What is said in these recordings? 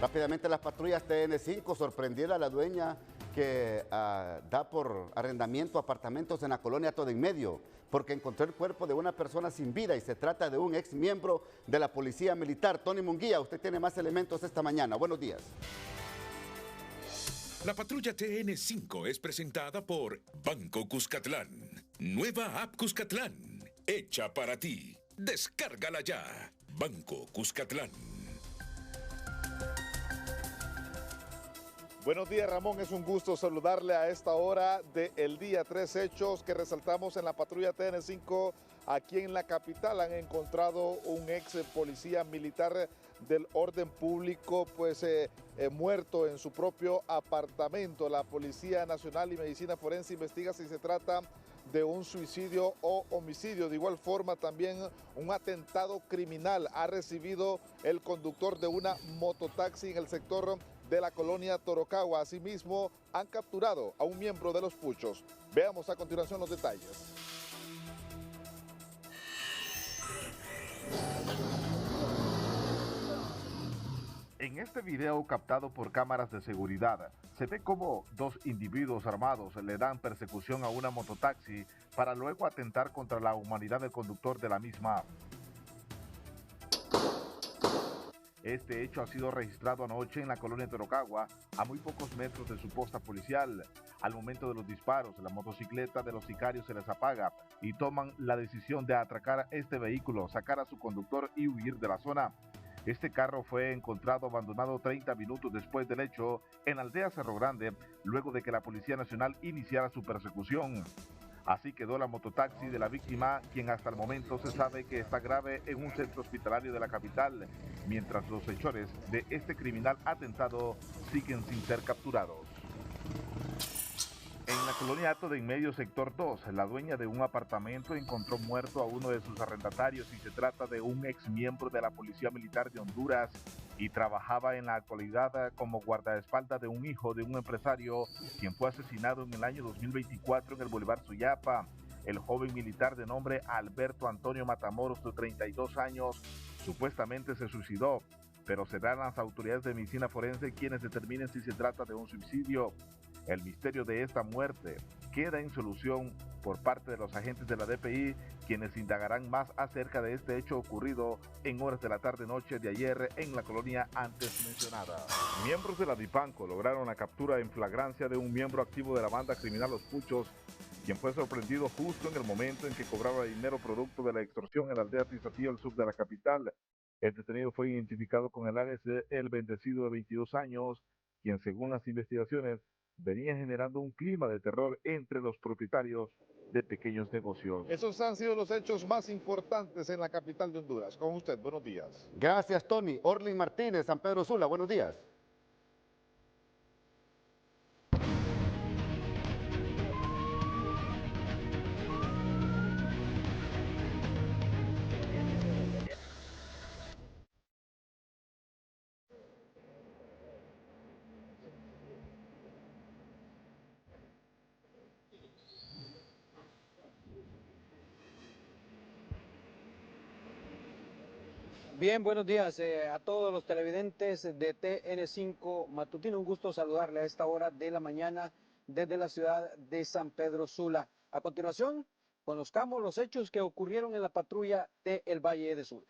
Rápidamente las patrullas TN5 sorprendieron a la dueña que da por arrendamiento apartamentos en la colonia Todo en Medio, porque encontró el cuerpo de una persona sin vida y se trata de un ex miembro de la Policía Militar. Tony Munguía, usted tiene más elementos esta mañana. Buenos días. La patrulla TN5 es presentada por Banco Cuscatlán. Nueva app Cuscatlán, hecha para ti. Descárgala ya. Banco Cuscatlán. Buenos días, Ramón. Es un gusto saludarle a esta hora del día. 3 hechos que resaltamos en la patrulla TN5 aquí en la capital. Han encontrado un ex policía militar del orden público, muerto en su propio apartamento. La Policía Nacional y Medicina Forense investiga si se trata de un suicidio o homicidio. De igual forma, también un atentado criminal ha recibido el conductor de una mototaxi en el sector de la colonia Torocagua. Asimismo, han capturado a un miembro de los Puchos. Veamos a continuación los detalles. En este video captado por cámaras de seguridad, se ve cómo dos individuos armados le dan persecución a una mototaxi para luego atentar contra la humanidad del conductor de la misma. Este hecho ha sido registrado anoche en la colonia Torocagua, a muy pocos metros de su posta policial. Al momento de los disparos, la motocicleta de los sicarios se les apaga y toman la decisión de atracar este vehículo, sacar a su conductor y huir de la zona. Este carro fue encontrado abandonado 30 minutos después del hecho en la aldea Cerro Grande, luego de que la Policía Nacional iniciara su persecución. Así quedó la mototaxi de la víctima, quien hasta el momento se sabe que está grave en un centro hospitalario de la capital, mientras los hechores de este criminal atentado siguen sin ser capturados. En la colonia Todo en Medio, sector 2, la dueña de un apartamento encontró muerto a uno de sus arrendatarios y se trata de un ex miembro de la Policía Militar de Honduras y trabajaba en la actualidad como guardaespaldas de un hijo de un empresario quien fue asesinado en el año 2024 en el Boulevard Suyapa. El joven militar de nombre Alberto Antonio Matamoros, de 32 años, supuestamente se suicidó, pero serán las autoridades de medicina forense quienes determinen si se trata de un suicidio. El misterio de esta muerte queda en solución por parte de los agentes de la DPI, quienes indagarán más acerca de este hecho ocurrido en horas de la tarde-noche de ayer en la colonia antes mencionada. Miembros de la DIPANCO lograron la captura en flagrancia de un miembro activo de la banda criminal Los Puchos, quien fue sorprendido justo en el momento en que cobraba dinero producto de la extorsión en la aldea Tizatío, al sur de la capital. El detenido fue identificado con el alias de El Bendecido, de 22 años, quien, según las investigaciones, venía generando un clima de terror entre los propietarios de pequeños negocios. Esos han sido los hechos más importantes en la capital de Honduras. Con usted, buenos días. Gracias, Tony. Orlin Martínez, San Pedro Sula, buenos días. Bien, buenos días a todos los televidentes de TN5 Matutino. Un gusto saludarle a esta hora de la mañana desde la ciudad de San Pedro Sula. A continuación, conozcamos los hechos que ocurrieron en la patrulla de El Valle de Sula.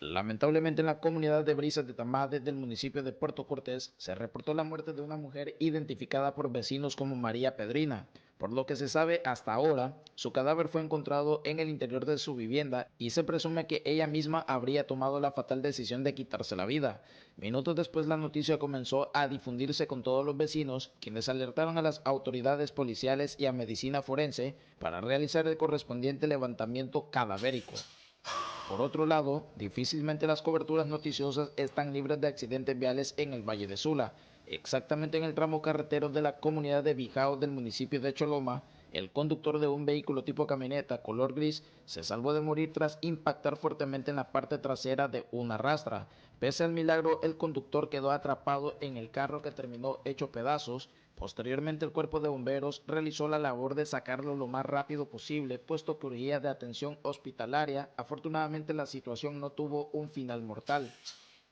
Lamentablemente en la comunidad de Brisas de Tamade del municipio de Puerto Cortés se reportó la muerte de una mujer identificada por vecinos como María Pedrina. Por lo que se sabe hasta ahora, su cadáver fue encontrado en el interior de su vivienda y se presume que ella misma habría tomado la fatal decisión de quitarse la vida. Minutos después la noticia comenzó a difundirse con todos los vecinos, quienes alertaron a las autoridades policiales y a medicina forense para realizar el correspondiente levantamiento cadavérico. Por otro lado, difícilmente las coberturas noticiosas están libres de accidentes viales en el Valle de Sula, exactamente en el tramo carretero de la comunidad de Bijao del municipio de Choloma, El conductor de un vehículo tipo camioneta color gris se salvó de morir tras impactar fuertemente en la parte trasera de una rastra. Pese al milagro, el conductor quedó atrapado en el carro que terminó hecho pedazos. Posteriormente, el cuerpo de bomberos realizó la labor de sacarlo lo más rápido posible, puesto que urgía de atención hospitalaria. Afortunadamente, la situación no tuvo un final mortal.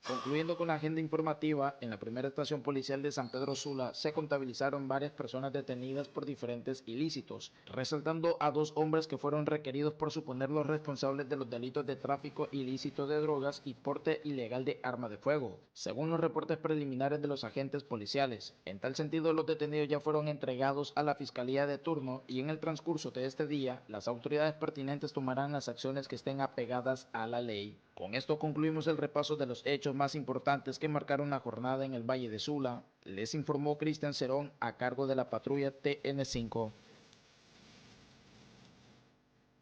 Concluyendo con la agenda informativa, en la primera estación policial de San Pedro Sula se contabilizaron varias personas detenidas por diferentes ilícitos, resaltando a 2 hombres que fueron requeridos por suponer los responsables de los delitos de tráfico ilícito de drogas y porte ilegal de arma de fuego, según los reportes preliminares de los agentes policiales. En tal sentido, los detenidos ya fueron entregados a la Fiscalía de turno y en el transcurso de este día, las autoridades pertinentes tomarán las acciones que estén apegadas a la ley. Con esto concluimos el repaso de los hechos más importantes que marcaron la jornada en el Valle de Sula. Les informó Cristian Cerón a cargo de la patrulla TN5.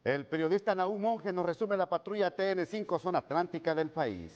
El periodista Nahum Monge nos resume la patrulla TN5 zona atlántica del país.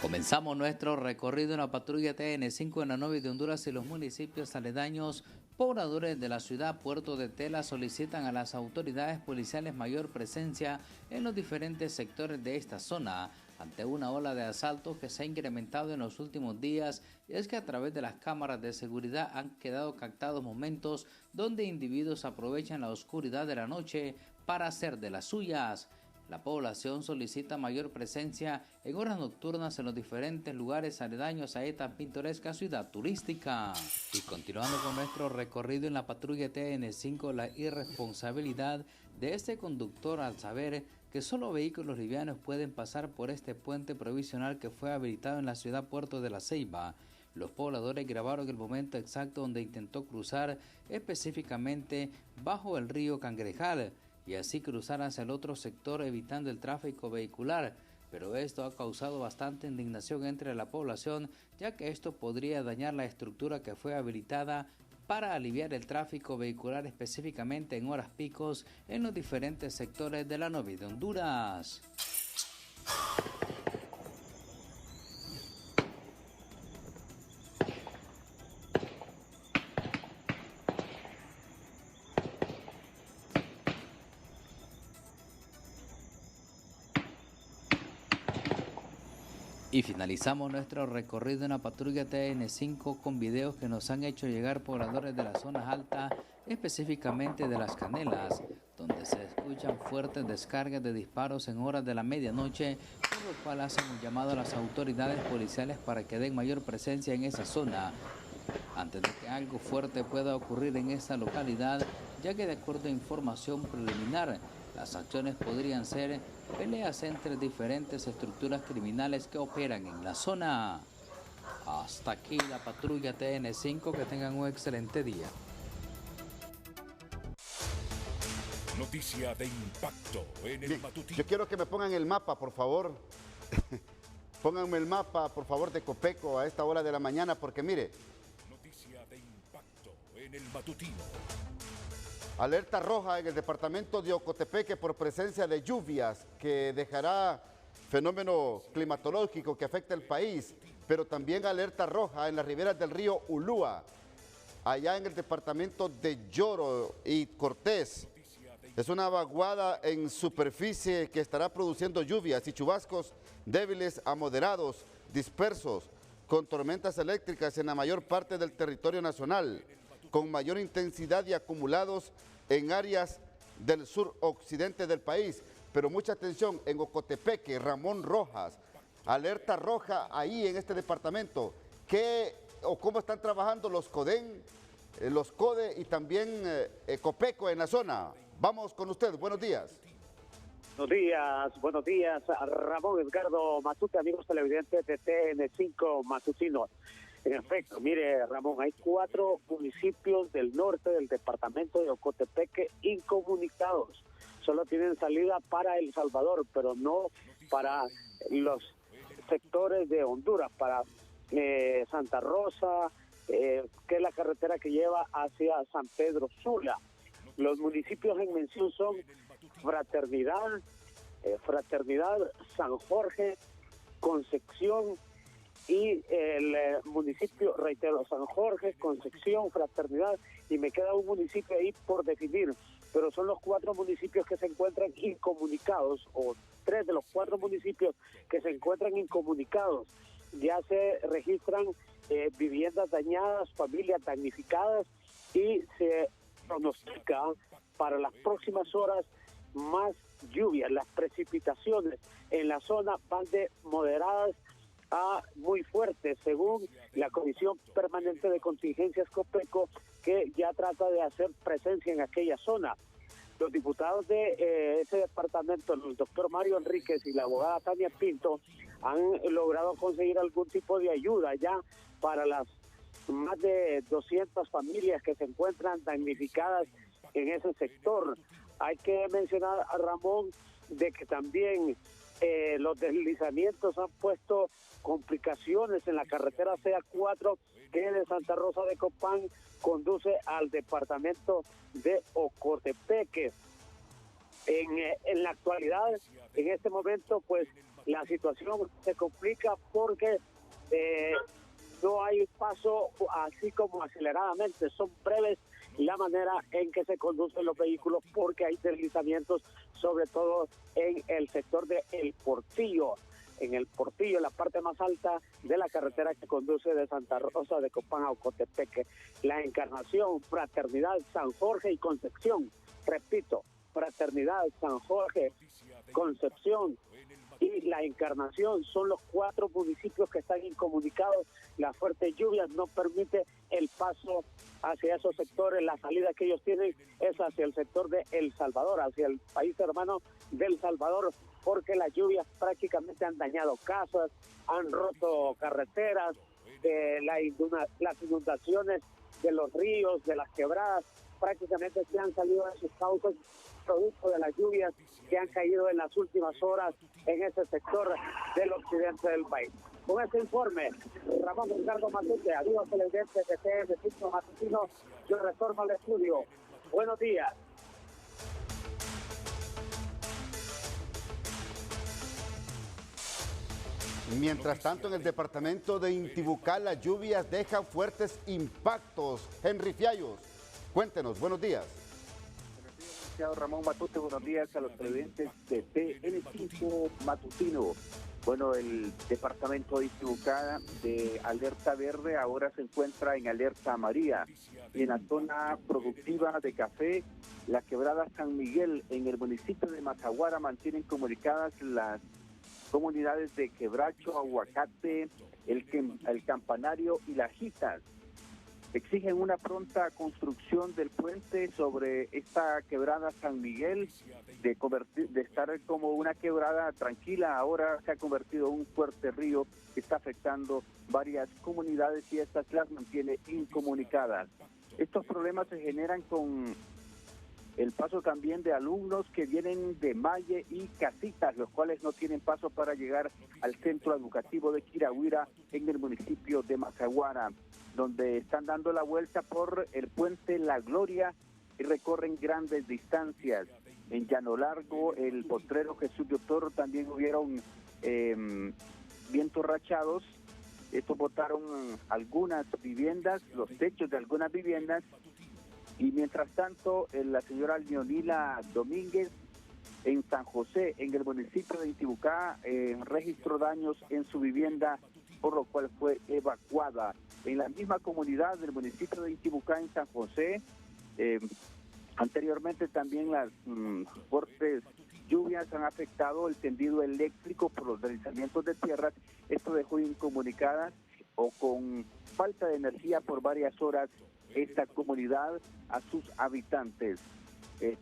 Comenzamos nuestro recorrido en la patrulla TN5 en la Novi de Honduras y los municipios aledaños. Pobladores de la ciudad Puerto de Tela solicitan a las autoridades policiales mayor presencia en los diferentes sectores de esta zona ante una ola de asaltos que se ha incrementado en los últimos días, y es que a través de las cámaras de seguridad han quedado captados momentos donde individuos aprovechan la oscuridad de la noche para hacer de las suyas. La población solicita mayor presencia en horas nocturnas en los diferentes lugares aledaños a esta pintoresca ciudad turística. Y continuando con nuestro recorrido en la patrulla TN5, la irresponsabilidad de este conductor al saber que solo vehículos livianos pueden pasar por este puente provisional que fue habilitado en la ciudad Puerto de la Ceiba. Los pobladores grabaron el momento exacto donde intentó cruzar, específicamente bajo el río Cangrejal, y así cruzar hacia el otro sector evitando el tráfico vehicular, pero esto ha causado bastante indignación entre la población, ya que esto podría dañar la estructura que fue habilitada para aliviar el tráfico vehicular específicamente en horas picos en los diferentes sectores de la Novi de Honduras. Y finalizamos nuestro recorrido en la patrulla TN5 con videos que nos han hecho llegar pobladores de las zonas altas, específicamente de Las Canelas, donde se escuchan fuertes descargas de disparos en horas de la medianoche, por lo cual hacen un llamado a las autoridades policiales para que den mayor presencia en esa zona, antes de que algo fuerte pueda ocurrir en esta localidad, ya que de acuerdo a información preliminar, las acciones podrían ser peleas entre diferentes estructuras criminales que operan en la zona. Hasta aquí la patrulla TN5, que tengan un excelente día. Noticia de impacto en el Bien, matutino. yo quiero que me pongan el mapa, por favor. Pónganme el mapa, por favor, de Copeco a esta hora de la mañana, porque mire. Noticia de impacto en el matutino. Alerta roja en el departamento de Ocotepeque por presencia de lluvias que dejará fenómeno climatológico que afecta el país, pero también alerta roja en las riberas del río Ulúa, allá en el departamento de Lloro y Cortés. Es una vaguada en superficie que estará produciendo lluvias y chubascos débiles a moderados, dispersos, con tormentas eléctricas en la mayor parte del territorio nacional, con mayor intensidad y acumulados en áreas del suroccidente del país. Pero mucha atención, en Ocotepeque, Ramón Rojas, alerta roja ahí en este departamento. ¿Qué o cómo están trabajando los CODEN, los CODE y también Copeco en la zona? Vamos con usted, buenos días. Buenos días, Ramón Edgardo Matute, amigos televidentes de TN5 Matutino. En efecto, mire, Ramón, hay 4 municipios del norte del departamento de Ocotepeque incomunicados. Solo tienen salida para El Salvador, pero no para los sectores de Honduras, para Santa Rosa, que es la carretera que lleva hacia San Pedro Sula. Los municipios en mención son Fraternidad, Fraternidad, San Jorge, Concepción y el municipio, reitero, San Jorge, Concepción, Fraternidad, y me queda un municipio ahí por definir, pero son los 4 municipios que se encuentran incomunicados, o 3 de los 4 municipios que se encuentran incomunicados. Ya se registran viviendas dañadas, familias damnificadas, y se pronostica para las próximas horas más lluvias. Las precipitaciones en la zona van de moderadas a muy fuertes, según la Comisión Permanente de Contingencias COPECO, que ya trata de hacer presencia en aquella zona. Los diputados de ese departamento, el doctor Mario Enríquez y la abogada Tania Pinto, han logrado conseguir algún tipo de ayuda ya para las más de 200 familias que se encuentran damnificadas en ese sector. Hay que mencionar a Ramón de que también los deslizamientos han puesto complicaciones en la carretera CA4 que de Santa Rosa de Copán conduce al departamento de Ocotepeque. En la actualidad, en este momento, pues la situación se complica porque no hay paso así como aceleradamente, son breves la manera en que se conducen los vehículos porque hay deslizamientos, sobre todo en el sector de El Portillo. En El Portillo, la parte más alta de la carretera que conduce de Santa Rosa de Copán a Ocotepeque. La Encarnación, Fraternidad, San Jorge y Concepción. Repito, Fraternidad, San Jorge, Concepción y La Encarnación son los 4 municipios que están incomunicados. Las fuertes lluvias no permite el paso hacia esos sectores. La salida que ellos tienen es hacia el sector de El Salvador, hacia el país hermano del Salvador, porque las lluvias prácticamente han dañado casas, han roto carreteras, las inundaciones de los ríos, de las quebradas, prácticamente se han salido de sus cauces producto de las lluvias que han caído en las últimas horas en ese sector del occidente del país. Con este informe, Ramón Ricardo Matute, adiós televidentes de TN5 Matutino, yo retorno al estudio. Buenos días. Mientras tanto, en el departamento de Intibucá, las lluvias dejan fuertes impactos. Henry Fiallos, cuéntenos, buenos días. Buenos días, Ramón Matute, buenos días a los televidentes de TN5 Matutino. Bueno, el departamento de Intibucá de alerta verde ahora se encuentra en alerta amarilla. Y en la zona productiva de café, la quebrada San Miguel en el municipio de Mazaguara mantienen comunicadas las comunidades de Quebracho, Aguacate, el Campanario y Las Jitas. Exigen una pronta construcción del puente sobre esta quebrada San Miguel, de estar como una quebrada tranquila, ahora se ha convertido en un fuerte río que está afectando varias comunidades y estas las mantiene incomunicadas. Estos problemas se generan con el paso también de alumnos que vienen de Maye y Casitas, los cuales no tienen paso para llegar al centro educativo de Quirahuira en el municipio de Mazaguara, donde están dando la vuelta por el puente La Gloria y recorren grandes distancias. En Llano Largo, el Potrero Jesús de Toro, también hubieron vientos rachados. Estos botaron algunas viviendas, los techos de algunas viviendas. Y mientras tanto, la señora Leonila Domínguez en San José, en el municipio de Intibucá, registró daños en su vivienda, por lo cual fue evacuada. En la misma comunidad del municipio de Intibucá, en San José, anteriormente también las fuertes lluvias han afectado el tendido eléctrico por los deslizamientos de tierras. Esto dejó incomunicadas o con falta de energía por varias horas esta comunidad a sus habitantes.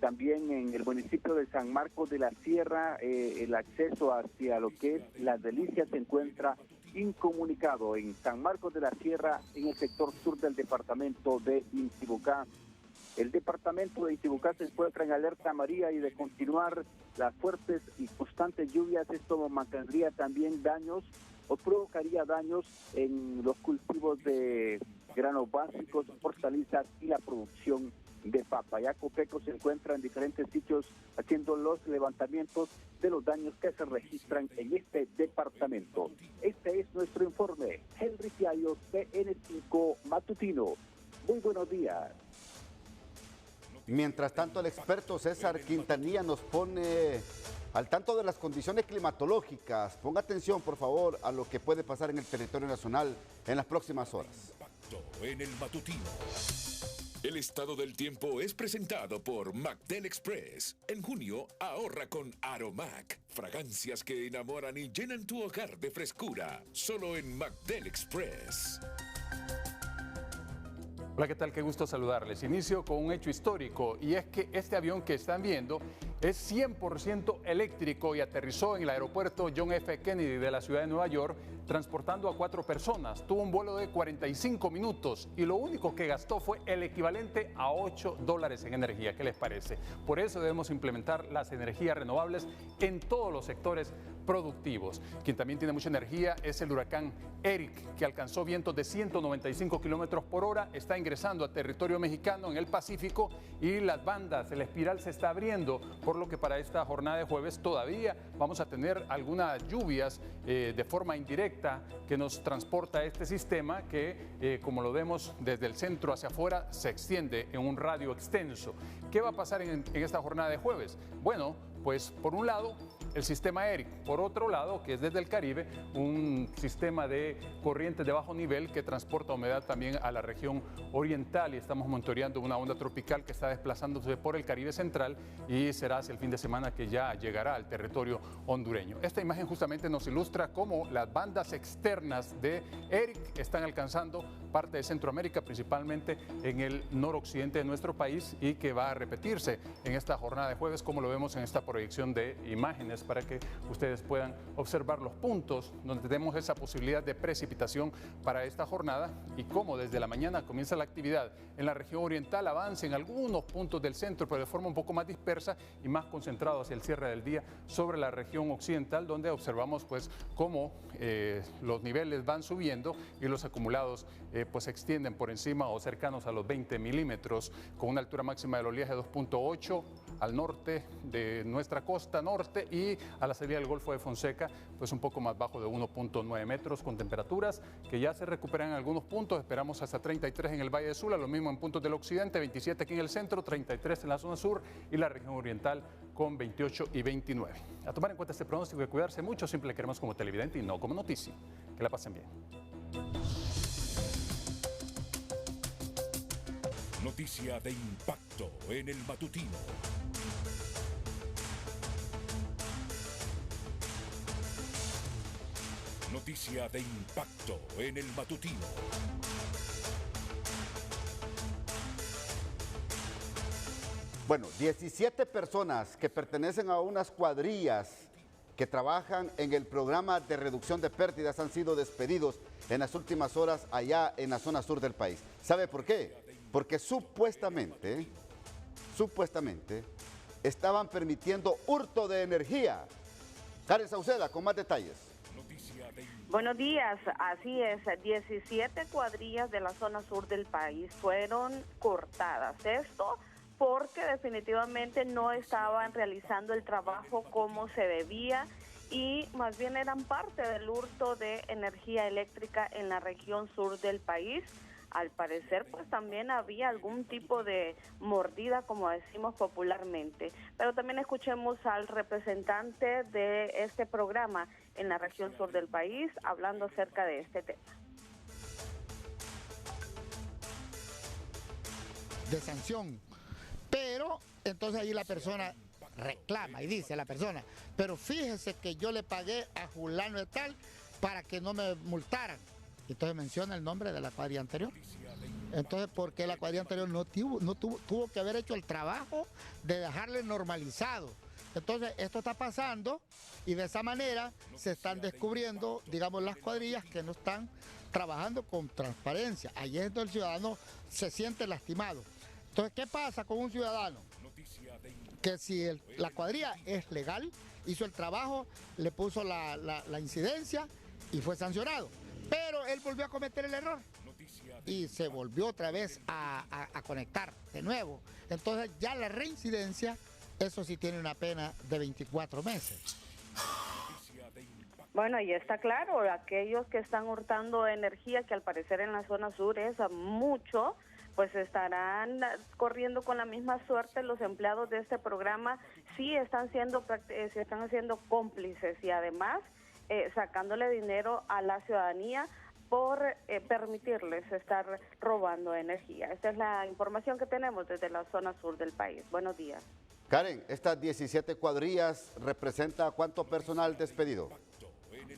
También en el municipio de San Marcos de la Sierra, el acceso hacia lo que es Las Delicias se encuentra incomunicado en San Marcos de la Sierra, en el sector sur del departamento de Intibucá. El departamento de Intibucá se encuentra en alerta amarilla y de continuar las fuertes y constantes lluvias, esto mantendría también daños o provocaría daños en los cultivos de granos básicos, hortalizas y la producción de papa. Ya Copeco se encuentra en diferentes sitios haciendo los levantamientos de los daños que se registran en este departamento. Este es nuestro informe. Henry Fiallo, TN5 Matutino. Muy buenos días. Mientras tanto, el experto César Quintanilla nos pone al tanto de las condiciones climatológicas. Ponga atención, por favor, a lo que puede pasar en el territorio nacional en las próximas horas. En el matutino. El estado del tiempo es presentado por Mactel Express. En junio, ahorra con Aromac. Fragancias que enamoran y llenan tu hogar de frescura. Solo en Mactel Express. Hola, ¿qué tal? Qué gusto saludarles. Inicio con un hecho histórico y es que este avión que están viendo es 100% eléctrico y aterrizó en el aeropuerto John F. Kennedy de la ciudad de Nueva York transportando a 4 personas. Tuvo un vuelo de 45 minutos y lo único que gastó fue el equivalente a $8 en energía. ¿Qué les parece? Por eso debemos implementar las energías renovables en todos los sectores productivos. Quien también tiene mucha energía es el huracán Eric, que alcanzó vientos de 195 kilómetros por hora, está ingresando a territorio mexicano en el Pacífico y las bandas, el espiral se está abriendo, por lo que para esta jornada de jueves todavía vamos a tener algunas lluvias de forma indirecta que nos transporta este sistema que, como lo vemos desde el centro hacia afuera, se extiende en un radio extenso. ¿Qué va a pasar en esta jornada de jueves? Bueno, pues por un lado, el sistema Eric, por otro lado, que es desde el Caribe, un sistema de corrientes de bajo nivel que transporta humedad también a la región oriental y estamos monitoreando una onda tropical que está desplazándose por el Caribe central y será hacia el fin de semana que ya llegará al territorio hondureño. Esta imagen justamente nos ilustra cómo las bandas externas de Eric están alcanzando parte de Centroamérica, principalmente en el noroccidente de nuestro país y que va a repetirse en esta jornada de jueves, como lo vemos en esta proyección de imágenes para que ustedes puedan observar los puntos donde tenemos esa posibilidad de precipitación para esta jornada y cómo desde la mañana comienza la actividad en la región oriental, avance en algunos puntos del centro, pero de forma un poco más dispersa y más concentrado hacia el cierre del día sobre la región occidental, donde observamos pues cómo los niveles van subiendo y los acumulados pues se extienden por encima o cercanos a los 20 milímetros, con una altura máxima del oleaje de 2.8 al norte de nuestra costa norte y a la salida del Golfo de Fonseca, pues un poco más bajo de 1.9 metros, con temperaturas que ya se recuperan en algunos puntos. Esperamos hasta 33 en el Valle de Sula, lo mismo en puntos del occidente, 27 aquí en el centro, 33 en la zona sur y la región oriental con 28 y 29. A tomar en cuenta este pronóstico y cuidarse mucho, siempre le queremos como televidente y no como noticia. Que la pasen bien. Noticia de impacto en el matutino. Noticia de impacto en el matutino. Bueno, 17 personas que pertenecen a unas cuadrillas que trabajan en el programa de reducción de pérdidas han sido despedidos en las últimas horas allá en la zona sur del país. ¿Sabe por qué? Porque supuestamente estaban permitiendo hurto de energía. Karen Sauceda, con más detalles. Buenos días, así es, 17 cuadrillas de la zona sur del país fueron cortadas. Esto porque definitivamente no estaban realizando el trabajo como se debía y más bien eran parte del hurto de energía eléctrica en la región sur del país. Al parecer, pues también había algún tipo de mordida, como decimos popularmente. Pero también escuchemos al representante de este programa en la región sur del país, hablando acerca de este tema. De sanción, pero entonces ahí la persona reclama y dice a la persona, pero fíjese que yo le pagué a fulano de tal para que no me multaran. Entonces menciona el nombre de la cuadrilla anterior. Entonces, ¿por qué la cuadrilla anterior tuvo que haber hecho el trabajo de dejarle normalizado? Entonces, esto está pasando y de esa manera se están descubriendo, digamos, las cuadrillas que no están trabajando con transparencia. Ahí es donde el ciudadano se siente lastimado. Entonces, ¿qué pasa con un ciudadano? Que si la cuadrilla es legal, hizo el trabajo, le puso la incidencia y fue sancionado. Pero él volvió a cometer el error. y se volvió otra vez a conectar de nuevo. Entonces ya la reincidencia, eso sí tiene una pena de 24 meses. Bueno, y está claro, aquellos que están hurtando energía, que al parecer en la zona sur es mucho, pues estarán corriendo con la misma suerte. Los empleados de este programa sí están haciendo cómplices y además sacándole dinero a la ciudadanía por permitirles estar robando energía. Esta es la información que tenemos desde la zona sur del país. Buenos días. Karen, estas 17 cuadrillas representa ¿cuánto personal despedido?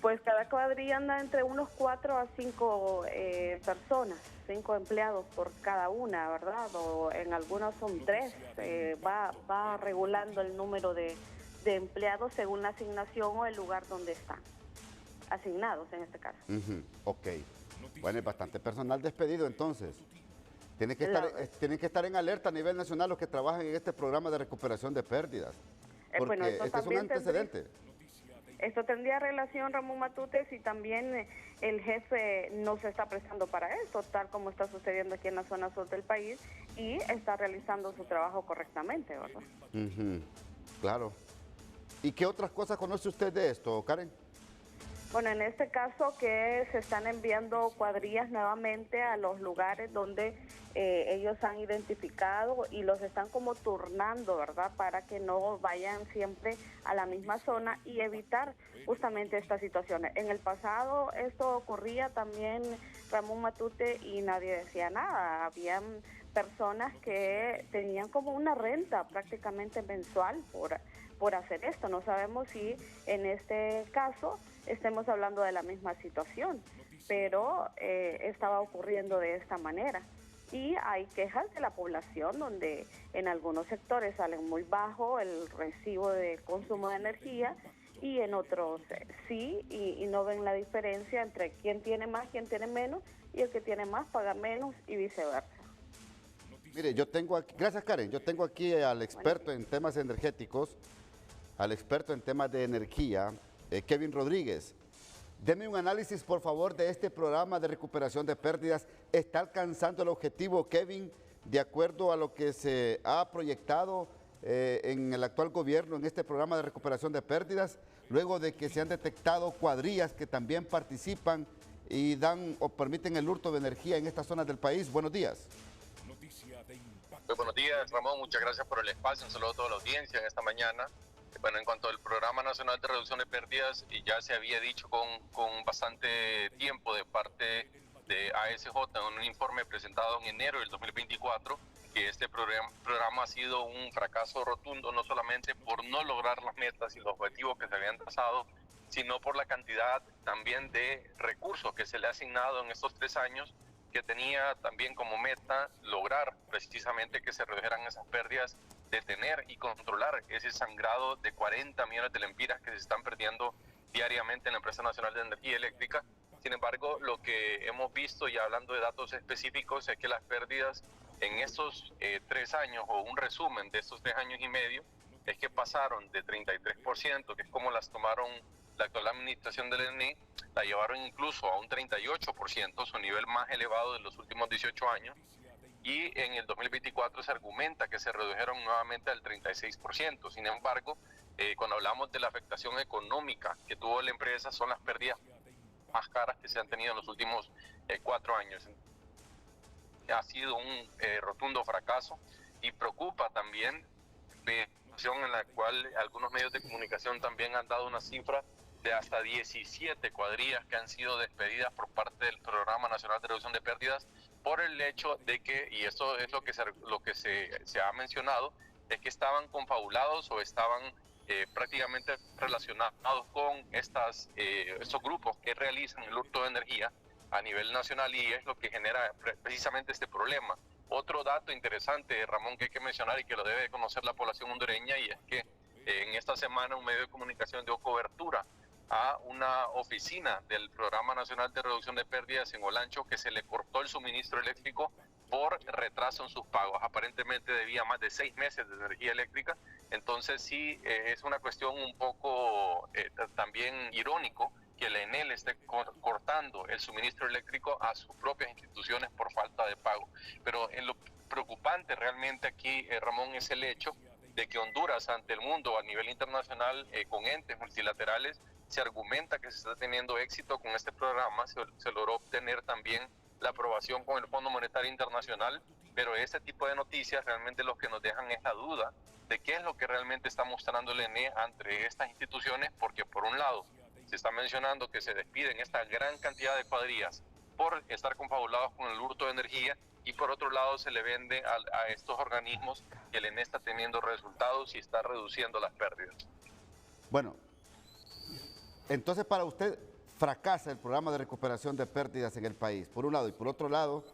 Pues cada cuadrilla anda entre unos 4 a 5 personas, 5 empleados por cada una, ¿verdad? O en algunos son 3. Va regulando el número de empleados según la asignación o el lugar donde están asignados en este caso. Ok. Bueno, es bastante personal despedido entonces. Tienen que estar en alerta a nivel nacional los que trabajan en este programa de recuperación de pérdidas. Porque bueno, este es un antecedente. Esto tendría relación, Ramón Matute, si también el jefe no se está prestando para esto, tal como está sucediendo aquí en la zona sur del país, y está realizando su trabajo correctamente, ¿verdad? Claro. ¿Y qué otras cosas conoce usted de esto, Karen? Bueno, en este caso que se están enviando cuadrillas nuevamente a los lugares donde ellos han identificado y los están como turnando, ¿verdad? Para que no vayan siempre a la misma zona y evitar justamente estas situaciones. En el pasado esto ocurría también, Ramón Matute, y nadie decía nada. Habían personas que tenían como una renta prácticamente mensual por hacer esto. No sabemos si en este caso estemos hablando de la misma situación, pero estaba ocurriendo de esta manera. Y hay quejas de la población donde en algunos sectores salen muy bajo el recibo de consumo de energía y en otros sí, y no ven la diferencia entre quién tiene más, quién tiene menos, y el que tiene más paga menos y viceversa. Mire, yo tengo aquí, gracias Karen, yo tengo aquí al experto en temas energéticos, al experto en temas de energía, Kevin Rodríguez. Deme un análisis, por favor, de este programa de recuperación de pérdidas. ¿Está alcanzando el objetivo, Kevin, de acuerdo a lo que se ha proyectado en el actual gobierno en este programa de recuperación de pérdidas, luego de que se han detectado cuadrillas que también participan y dan o permiten el hurto de energía en estas zonas del país? Buenos días. Muy buenos días, Ramón. Muchas gracias por el espacio. Un saludo a toda la audiencia en esta mañana. Bueno, en cuanto al Programa Nacional de Reducción de Pérdidas, ya se había dicho con bastante tiempo de parte de ASJ en un informe presentado en enero del 2024, que este programa ha sido un fracaso rotundo, no solamente por no lograr las metas y los objetivos que se habían trazado, sino por la cantidad también de recursos que se le ha asignado en estos 3 años, que tenía también como meta lograr precisamente que se redujeran esas pérdidas, detener y controlar ese sangrado de 40 millones de lempiras que se están perdiendo diariamente en la Empresa Nacional de Energía Eléctrica. Sin embargo, lo que hemos visto, y hablando de datos específicos, es que las pérdidas en estos 3 años, o un resumen de estos 3 años y medio, es que pasaron de 33%, que es como las tomaron la actual administración del ENE, la llevaron incluso a un 38%, su nivel más elevado de los últimos 18 años, y en el 2024 se argumenta que se redujeron nuevamente al 36%. Sin embargo, cuando hablamos de la afectación económica que tuvo la empresa, son las pérdidas más caras que se han tenido en los últimos 4 años. Ha sido un rotundo fracaso y preocupa también la situación en la cual algunos medios de comunicación también han dado una cifra de hasta 17 cuadrillas que han sido despedidas por parte del Programa Nacional de Reducción de Pérdidas, por el hecho de que, y esto es lo que se ha mencionado, es que estaban confabulados o estaban prácticamente relacionados con estos grupos que realizan el hurto de energía a nivel nacional, y es lo que genera precisamente este problema. Otro dato interesante, Ramón, que hay que mencionar y que lo debe conocer la población hondureña, y es que en esta semana un medio de comunicación dio cobertura a una oficina del Programa Nacional de Reducción de Pérdidas en Olancho, que se le cortó el suministro eléctrico por retraso en sus pagos. Aparentemente debía más de 6 meses de energía eléctrica. Entonces sí, es una cuestión un poco también irónico que el ENE esté cortando el suministro eléctrico a sus propias instituciones por falta de pago. Pero lo preocupante realmente aquí, Ramón, es el hecho de que Honduras ante el mundo a nivel internacional con entes multilaterales se argumenta que se está teniendo éxito con este programa, se logró obtener también la aprobación con el Fondo Monetario Internacional, pero este tipo de noticias realmente lo que nos dejan es la duda de qué es lo que realmente está mostrando el ENE ante estas instituciones, porque por un lado se está mencionando que se despiden esta gran cantidad de cuadrillas por estar confabulados con el hurto de energía, y por otro lado se le vende a estos organismos que el ENE está teniendo resultados y está reduciendo las pérdidas. Bueno, entonces para usted fracasa el programa de recuperación de pérdidas en el país, por un lado, y por otro lado,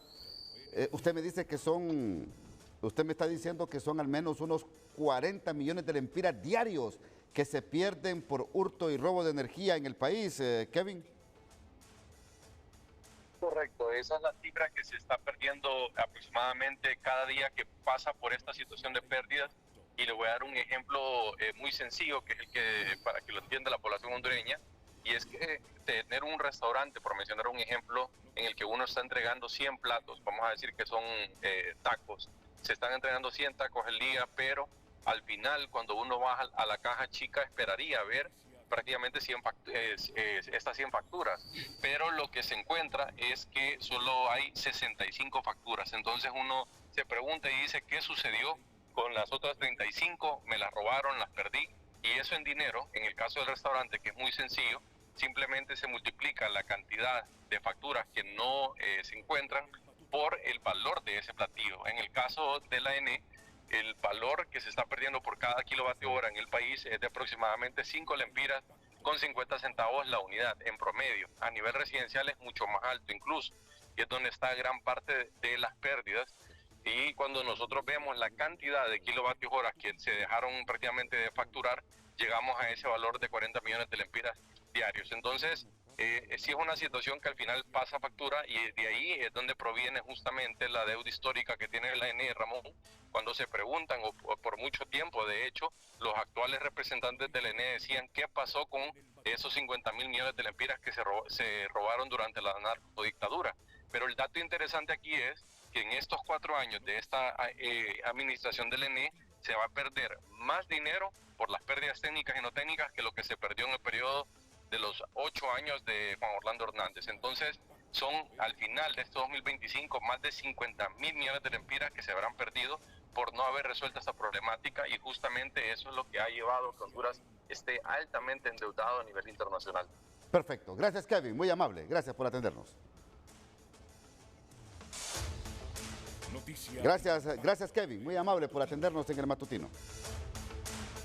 usted me dice que usted me está diciendo que son al menos unos 40 millones de lempiras diarios que se pierden por hurto y robo de energía en el país, Kevin. Correcto, esa es la cifra que se está perdiendo aproximadamente cada día que pasa por esta situación de pérdidas. Y le voy a dar un ejemplo muy sencillo, que es el que, para que lo entienda la población hondureña, y es que tener un restaurante, por mencionar un ejemplo, en el que uno está entregando 100 platos, vamos a decir que son tacos, se están entregando 100 tacos al día, pero al final, cuando uno va a la caja chica, esperaría ver prácticamente estas 100 facturas, pero lo que se encuentra es que solo hay 65 facturas. Entonces uno se pregunta y dice, ¿qué sucedió con las otras 35? Me las robaron, las perdí. Y eso en dinero, en el caso del restaurante, que es muy sencillo, simplemente se multiplica la cantidad de facturas que no se encuentran por el valor de ese platillo. En el caso de la ENE, el valor que se está perdiendo por cada kilovatio hora en el país es de aproximadamente 5 lempiras con 50 centavos la unidad en promedio. A nivel residencial es mucho más alto incluso, y es donde está gran parte de las pérdidas. Y cuando nosotros vemos la cantidad de kilovatios horas que se dejaron prácticamente de facturar, llegamos a ese valor de 40 millones de lempiras diarios. Entonces, sí es una situación que al final pasa factura, y de ahí es donde proviene justamente la deuda histórica que tiene la ENE, Ramón. Cuando se preguntan, o por mucho tiempo, de hecho, los actuales representantes de la ENE decían qué pasó con esos 50 mil millones de lempiras que se robaron durante la narcodictadura. Pero el dato interesante aquí es que en estos 4 años de esta administración del ENE se va a perder más dinero por las pérdidas técnicas y no técnicas que lo que se perdió en el periodo de los 8 años de Juan Orlando Hernández. Entonces son al final de este 2025 más de 50 mil millones de lempiras que se habrán perdido por no haber resuelto esta problemática, y justamente eso es lo que ha llevado a que Honduras esté altamente endeudado a nivel internacional. Perfecto, gracias Kevin, muy amable, gracias por atendernos. Gracias Kevin, muy amable por atendernos en el matutino.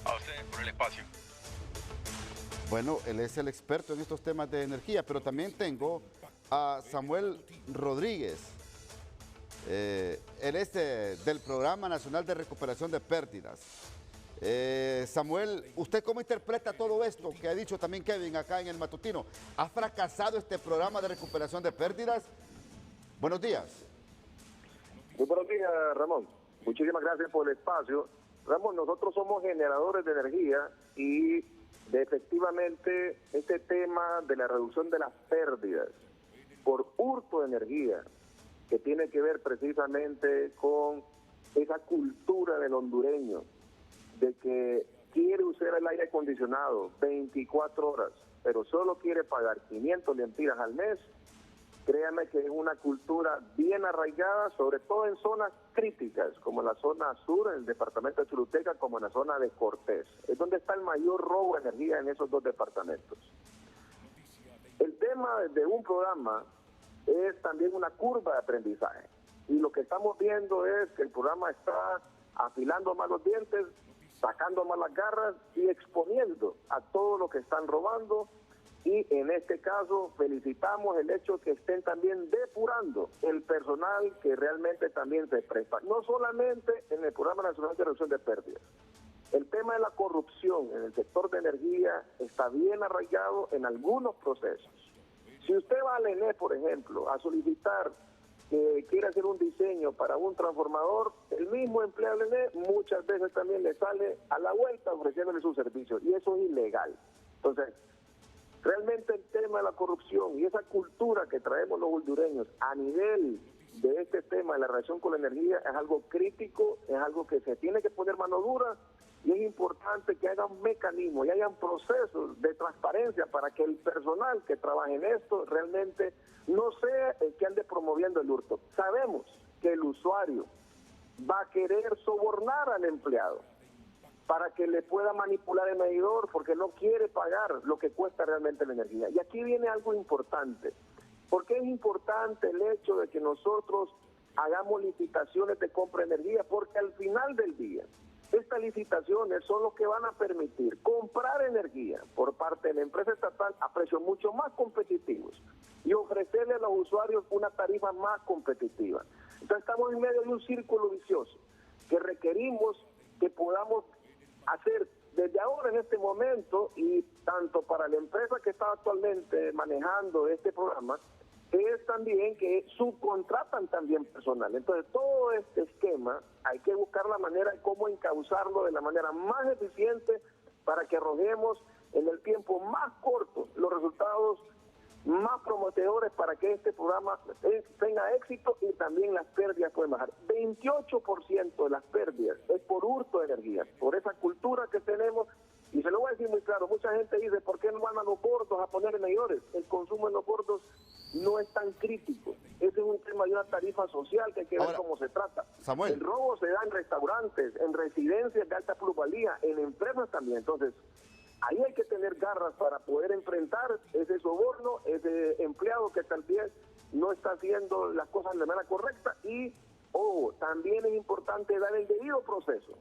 A ustedes por el espacio. Bueno, él es el experto en estos temas de energía, pero también tengo a Samuel Rodríguez. Él es del Programa Nacional de Recuperación de Pérdidas. Samuel, ¿usted cómo interpreta todo esto que ha dicho también Kevin acá en el matutino? ¿Ha fracasado este programa de recuperación de pérdidas? Buenos días. Muy buenos días, Ramón. Muchísimas gracias por el espacio. Ramón, nosotros somos generadores de energía y efectivamente este tema de la reducción de las pérdidas por hurto de energía, que tiene que ver precisamente con esa cultura del hondureño, de que quiere usar el aire acondicionado 24 horas, pero solo quiere pagar 500 lempiras al mes. Créanme que es una cultura bien arraigada, sobre todo en zonas críticas, como en la zona sur, en el departamento de Choluteca, como en la zona de Cortés. Es donde está el mayor robo de energía en esos dos departamentos. El tema de un programa es también una curva de aprendizaje. Y lo que estamos viendo es que el programa está afilando más los dientes, sacando más las garras y exponiendo a todo lo que están robando. Y en este caso felicitamos el hecho que estén también depurando el personal que realmente también se presta, no solamente en el Programa Nacional de Reducción de Pérdidas. El tema de la corrupción en el sector de energía está bien arraigado en algunos procesos. Si usted va al ENE, por ejemplo, a solicitar que quiere hacer un diseño para un transformador, el mismo empleado del ENE muchas veces también le sale a la vuelta ofreciéndole su servicio, y eso es ilegal. Entonces, Realmente el tema de la corrupción y esa cultura que traemos los hondureños a nivel de este tema de la relación con la energía es algo crítico, es algo que se tiene que poner mano dura y es importante que haya un mecanismo y hayan procesos de transparencia para que el personal que trabaje en esto realmente no sea el que ande promoviendo el hurto. Sabemos que el usuario va a querer sobornar al empleado para que le pueda manipular el medidor porque no quiere pagar lo que cuesta realmente la energía. Y aquí viene algo importante. ¿Por qué es importante el hecho de que nosotros hagamos licitaciones de compra de energía? Porque al final del día, estas licitaciones son los que van a permitir comprar energía por parte de la empresa estatal a precios mucho más competitivos y ofrecerle a los usuarios una tarifa más competitiva. Entonces estamos en medio de un círculo vicioso que requerimos que podamos hacer desde ahora en este momento, y tanto para la empresa que está actualmente manejando este programa, es también que subcontratan también personal. Entonces todo este esquema hay que buscar la manera de cómo encauzarlo de la manera más eficiente para que arrojemos en el tiempo más corto los resultados más prometedores para que este programa tenga éxito y también las pérdidas pueden bajar. 28% de las pérdidas es por hurto de energía, por esa cultura que tenemos. Y se lo voy a decir muy claro, mucha gente dice, ¿por qué no van a los bordos a poner medidores? El consumo en los bordos no es tan crítico. Ese es un tema de una tarifa social que hay que ver cómo se trata. Samuel. El robo se da en restaurantes, en residencias de alta plusvalía, en empresas también. Entonces, ahí hay que tener garras para poder enfrentar ese soborno, ese empleado que tal vez no está haciendo las cosas de manera correcta. Y, ojo, también es importante dar el debido proceso,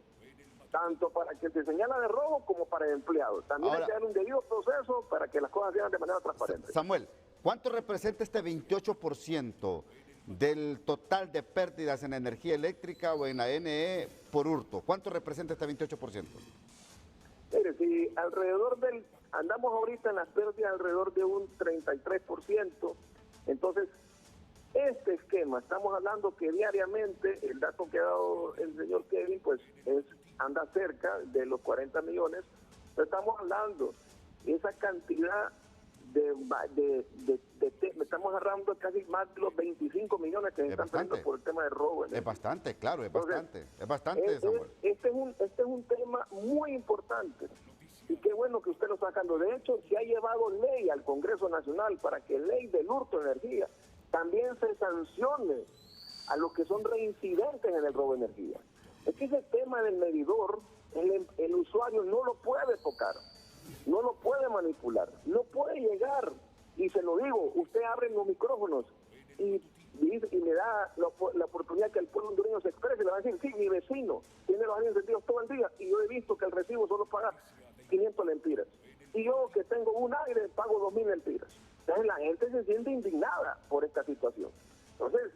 tanto para que se señala de robo como para el empleado. También hay que dar un debido proceso para que las cosas se hagan de manera transparente. Samuel, ¿cuánto representa este 28% del total de pérdidas en energía eléctrica o en la NE por hurto? ¿Cuánto representa este 28%? Mire, si alrededor andamos ahorita en las pérdidas alrededor de un 33%, entonces este esquema, estamos hablando que diariamente, el dato que ha dado el señor Kevin, pues anda cerca de los 40 millones, pero estamos hablando de esa cantidad estamos agarrando casi más de los 25 millones que se están perdiendo por el tema de robo. Es bastante, claro, es bastante, Samuel. Este es un tema muy importante y qué bueno que usted lo está sacando. De hecho, se ha llevado ley al Congreso Nacional para que ley del hurto de energía también se sancione a los que son reincidentes en el robo de energía. Es que ese tema del medidor, el usuario no lo puede tocar, no lo puede manipular, no puede llegar, y se lo digo, usted abre los micrófonos y me da la oportunidad que el pueblo hondureño se exprese, y le va a decir, sí, mi vecino tiene los aires encendidos todo el día y yo he visto que el recibo solo paga 500 lempiras, y yo que tengo un aire pago 2,000 lempiras. Entonces la gente se siente indignada por esta situación. Entonces,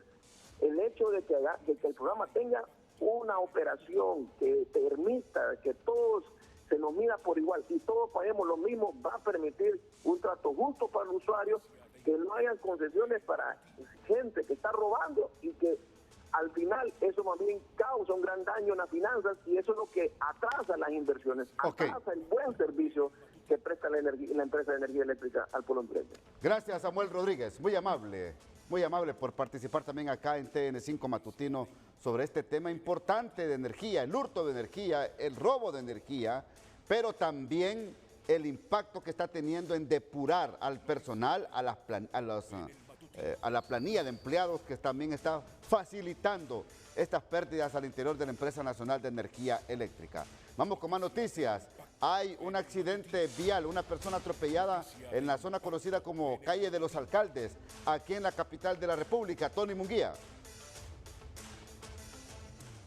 el hecho de que el programa tenga una operación que permita que todos se nos mida por igual y todos paguemos lo mismo, va a permitir un trato justo para el usuario, que no hayan concesiones para gente que está robando y que al final eso más bien causa un gran daño en las finanzas, y eso es lo que atrasa las inversiones, atrasa el buen servicio que presta la empresa de energía eléctrica al pueblo hondureño. Gracias, Samuel Rodríguez, muy amable por participar también acá en TN5 Matutino sobre este tema importante de energía, el hurto de energía, el robo de energía, pero también el impacto que está teniendo en depurar al personal, a la planilla de empleados, que también está facilitando estas pérdidas al interior de la Empresa Nacional de Energía Eléctrica. Vamos con más noticias. Hay un accidente vial, una persona atropellada en la zona conocida como Calle de los Alcaldes, aquí en la capital de la República. Tony Munguía.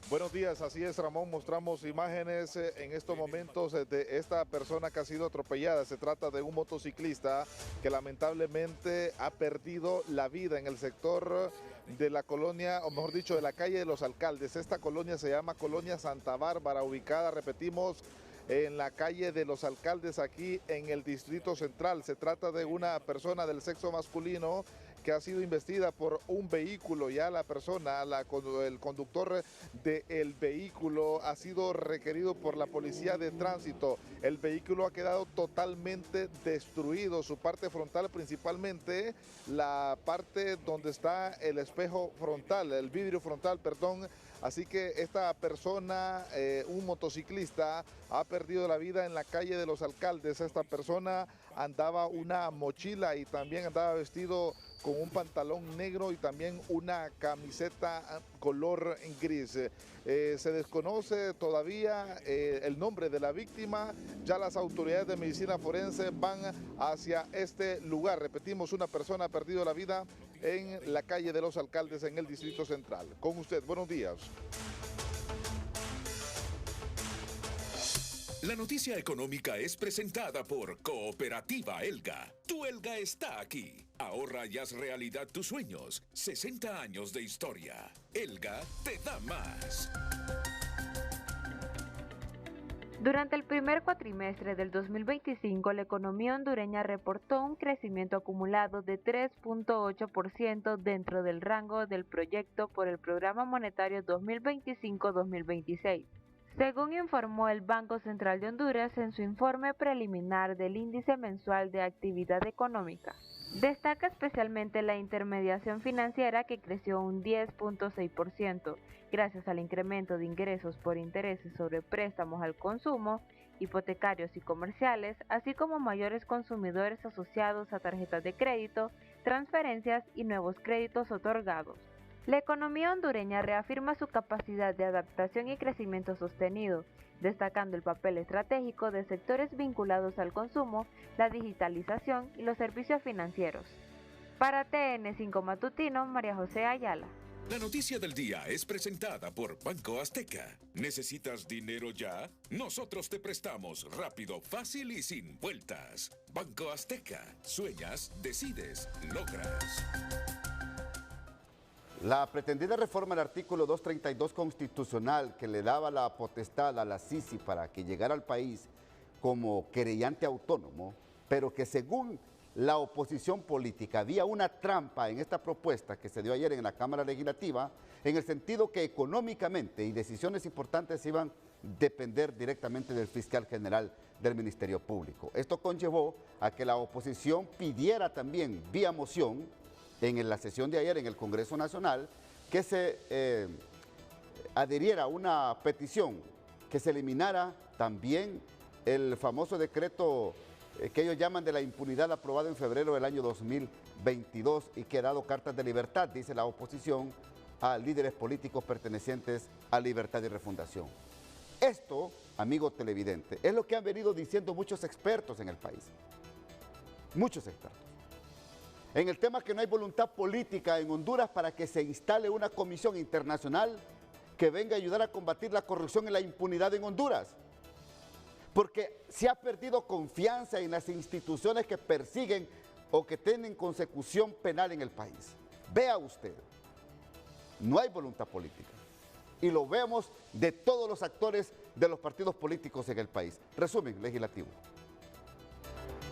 Buenos días, así es, Ramón. Mostramos imágenes en estos momentos de esta persona que ha sido atropellada. Se trata de un motociclista que lamentablemente ha perdido la vida en el sector de la colonia, o mejor dicho, de la Calle de los Alcaldes. Esta colonia se llama Colonia Santa Bárbara, ubicada, repetimos, en la Calle de los Alcaldes, aquí en el Distrito Central. Se trata de una persona del sexo masculino que ha sido investida por un vehículo. Ya la persona, el conductor del vehículo ha sido requerido por la policía de tránsito. El vehículo ha quedado totalmente destruido, su parte frontal, principalmente la parte donde está el espejo frontal, el vidrio frontal, perdón. Así que esta persona, un motociclista, ha perdido la vida en la calle de los Alcaldes. Esta persona andaba una mochila y también andaba vestido con un pantalón negro y también una camiseta color gris. Se desconoce todavía el nombre de la víctima. Ya las autoridades de medicina forense van hacia este lugar. Repetimos, una persona ha perdido la vida en la calle de los Alcaldes en el Distrito Central. Con usted, buenos días. La noticia económica es presentada por Cooperativa Elga. Tu Elga está aquí. Ahorra y haz realidad tus sueños. 60 años de historia. Elga te da más. Durante el primer cuatrimestre del 2025, la economía hondureña reportó un crecimiento acumulado de 3.8% dentro del rango del proyecto por el Programa Monetario 2025-2026. Según informó el Banco Central de Honduras en su informe preliminar del Índice Mensual de Actividad Económica. Destaca especialmente la intermediación financiera, que creció un 10.6%, gracias al incremento de ingresos por intereses sobre préstamos al consumo, hipotecarios y comerciales, así como mayores consumidores asociados a tarjetas de crédito, transferencias y nuevos créditos otorgados. La economía hondureña reafirma su capacidad de adaptación y crecimiento sostenido, destacando el papel estratégico de sectores vinculados al consumo, la digitalización y los servicios financieros. Para TN5 Matutino, María José Ayala. La noticia del día es presentada por Banco Azteca. ¿Necesitas dinero ya? Nosotros te prestamos rápido, fácil y sin vueltas. Banco Azteca. Sueñas, decides, logras. La pretendida reforma al artículo 232 constitucional, que le daba la potestad a la CICI para que llegara al país como querellante autónomo, pero que según la oposición política había una trampa en esta propuesta que se dio ayer en la Cámara Legislativa, en el sentido que económicamente y decisiones importantes iban a depender directamente del fiscal general del Ministerio Público. Esto conllevó a que la oposición pidiera también vía moción en la sesión de ayer en el Congreso Nacional que se adhiriera a una petición que se eliminara también el famoso decreto que ellos llaman de la impunidad, aprobado en febrero del año 2022 y que ha dado cartas de libertad, dice la oposición, a líderes políticos pertenecientes a Libertad y Refundación. Esto, amigo televidente, es lo que han venido diciendo muchos expertos en el país. Muchos expertos. En el tema que no hay voluntad política en Honduras para que se instale una comisión internacional que venga a ayudar a combatir la corrupción y la impunidad en Honduras. Porque se ha perdido confianza en las instituciones que persiguen o que tienen consecución penal en el país. Vea usted, no hay voluntad política. Y lo vemos de todos los actores de los partidos políticos en el país. Resumen legislativo.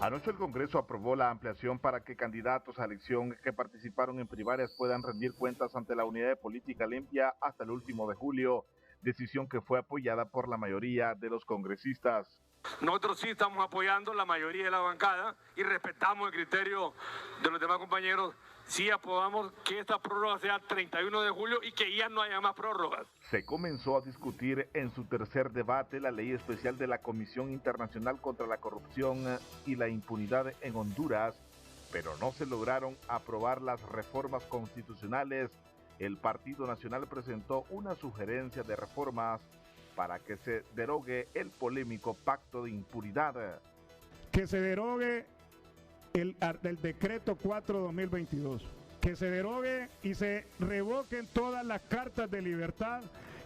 Anoche el Congreso aprobó la ampliación para que candidatos a elección que participaron en primarias puedan rendir cuentas ante la Unidad de Política Limpia hasta el último de julio, decisión que fue apoyada por la mayoría de los congresistas. Nosotros sí estamos apoyando la mayoría de la bancada y respetamos el criterio de los demás compañeros. Sí aprobamos que esta prórroga sea el 31 de julio y que ya no haya más prórrogas. Se comenzó a discutir en su tercer debate la ley especial de la Comisión Internacional contra la Corrupción y la Impunidad en Honduras, pero no se lograron aprobar las reformas constitucionales. El Partido Nacional presentó una sugerencia de reformas para que se derogue el polémico pacto de impunidad. Que se derogue el decreto 4/2022, que se derogue y se revoquen todas las cartas de libertad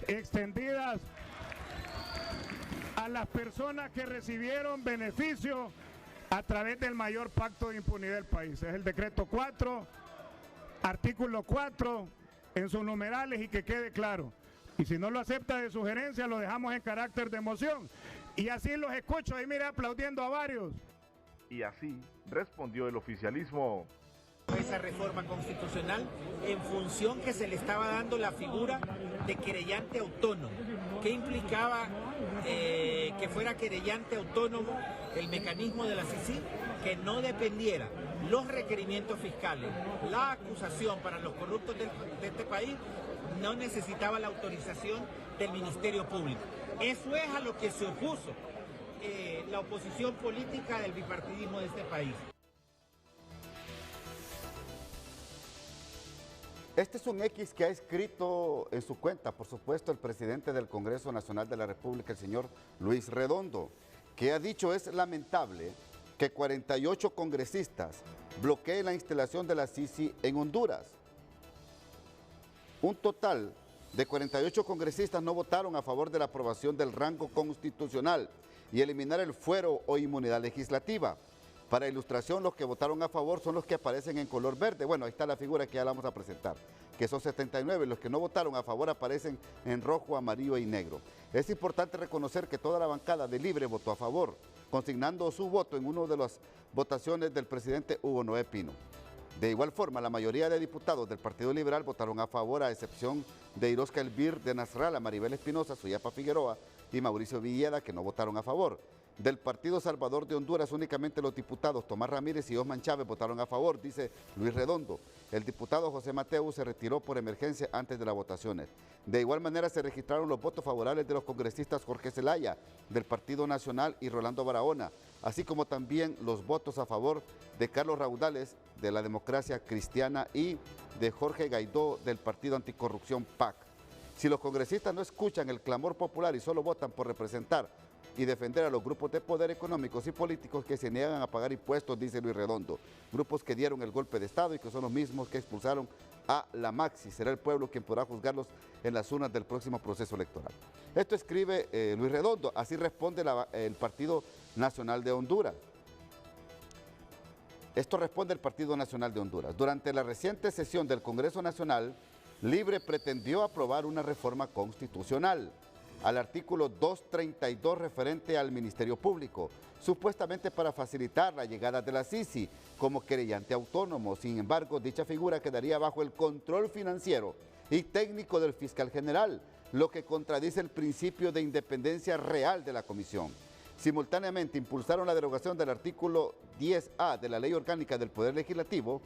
extendidas a las personas que recibieron beneficio a través del mayor pacto de impunidad del país. Es el decreto 4, artículo 4, en sus numerales, y que quede claro. Y si no lo acepta de sugerencia, lo dejamos en carácter de moción. Y así los escucho ahí, mire, aplaudiendo a varios. Y así respondió el oficialismo. esa reforma constitucional en función que se le estaba dando la figura de querellante autónomo, que implicaba que fuera querellante autónomo el mecanismo de la CICI, que no dependiera los requerimientos fiscales, la acusación para los corruptos de este país, no necesitaba la autorización del Ministerio Público. Eso es a lo que se opuso la oposición política del bipartidismo de este país. Este es un X que ha escrito en su cuenta, por supuesto, el presidente del Congreso Nacional de la República, el señor Luis Redondo, que ha dicho: es lamentable que 48 congresistas bloqueen la instalación de la CICI en Honduras. Un total de 48 congresistas no votaron a favor de la aprobación del rango constitucional y eliminar el fuero o inmunidad legislativa. Para ilustración, los que votaron a favor son los que aparecen en color verde. Bueno, ahí está la figura que ya la vamos a presentar, que son 79. Los que no votaron a favor aparecen en rojo, amarillo y negro. Es importante reconocer que toda la bancada de Libre votó a favor, consignando su voto en una de las votaciones del presidente Hugo Noé Pino. De igual forma, la mayoría de diputados del Partido Liberal votaron a favor, a excepción de Irosca Elvir de Nasralla, Maribel Espinosa, Suyapa Figueroa y Mauricio Villeda, que no votaron a favor. Del Partido Salvador de Honduras, únicamente los diputados Tomás Ramírez y Osman Chávez votaron a favor, dice Luis Redondo. El diputado José Mateu se retiró por emergencia antes de las votaciones. De igual manera se registraron los votos favorables de los congresistas Jorge Zelaya, del Partido Nacional, y Rolando Barahona, así como también los votos a favor de Carlos Raudales, de la Democracia Cristiana, y de Jorge Gaidó, del Partido Anticorrupción PAC. Si los congresistas no escuchan el clamor popular y solo votan por representar y defender a los grupos de poder económicos y políticos que se niegan a pagar impuestos, dice Luis Redondo, grupos que dieron el golpe de Estado y que son los mismos que expulsaron a la Maxi, será el pueblo quien podrá juzgarlos en las urnas del próximo proceso electoral. Esto escribe Luis Redondo, así responde el Partido Nacional de Honduras. Esto responde el Partido Nacional de Honduras. Durante la reciente sesión del Congreso Nacional, Libre pretendió aprobar una reforma constitucional al artículo 232 referente al Ministerio Público, supuestamente para facilitar la llegada de la CICI como querellante autónomo. Sin embargo, dicha figura quedaría bajo el control financiero y técnico del fiscal general, lo que contradice el principio de independencia real de la comisión. Simultáneamente impulsaron la derogación del artículo 10A de la Ley Orgánica del Poder Legislativo,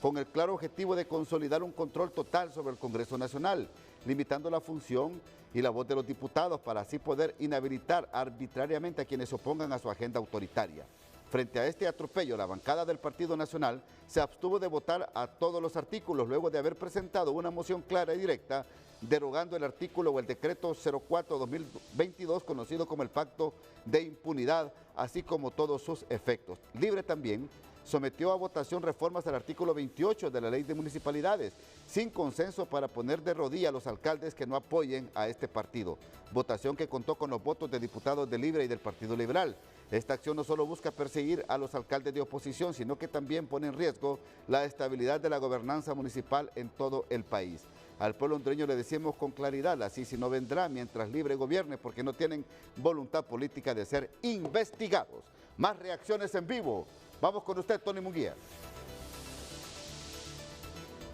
con el claro objetivo de consolidar un control total sobre el Congreso Nacional, limitando la función y la voz de los diputados para así poder inhabilitar arbitrariamente a quienes se opongan a su agenda autoritaria. Frente a este atropello, la bancada del Partido Nacional se abstuvo de votar a todos los artículos luego de haber presentado una moción clara y directa derogando el artículo o el decreto 04-2022 conocido como el Pacto de Impunidad, así como todos sus efectos. Libre también sometió a votación reformas al artículo 28 de la Ley de Municipalidades, sin consenso para poner de rodillas a los alcaldes que no apoyen a este partido. Votación que contó con los votos de diputados de Libre y del Partido Liberal. Esta acción no solo busca perseguir a los alcaldes de oposición, sino que también pone en riesgo la estabilidad de la gobernanza municipal en todo el país. Al pueblo hondureño le decimos con claridad, la CICI no vendrá mientras Libre gobierne porque no tienen voluntad política de ser investigados. Más reacciones en vivo. Vamos con usted, Tony Munguía.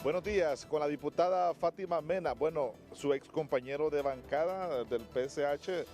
Buenos días, con la diputada Fátima Mena. Bueno, su ex compañero de bancada del PSH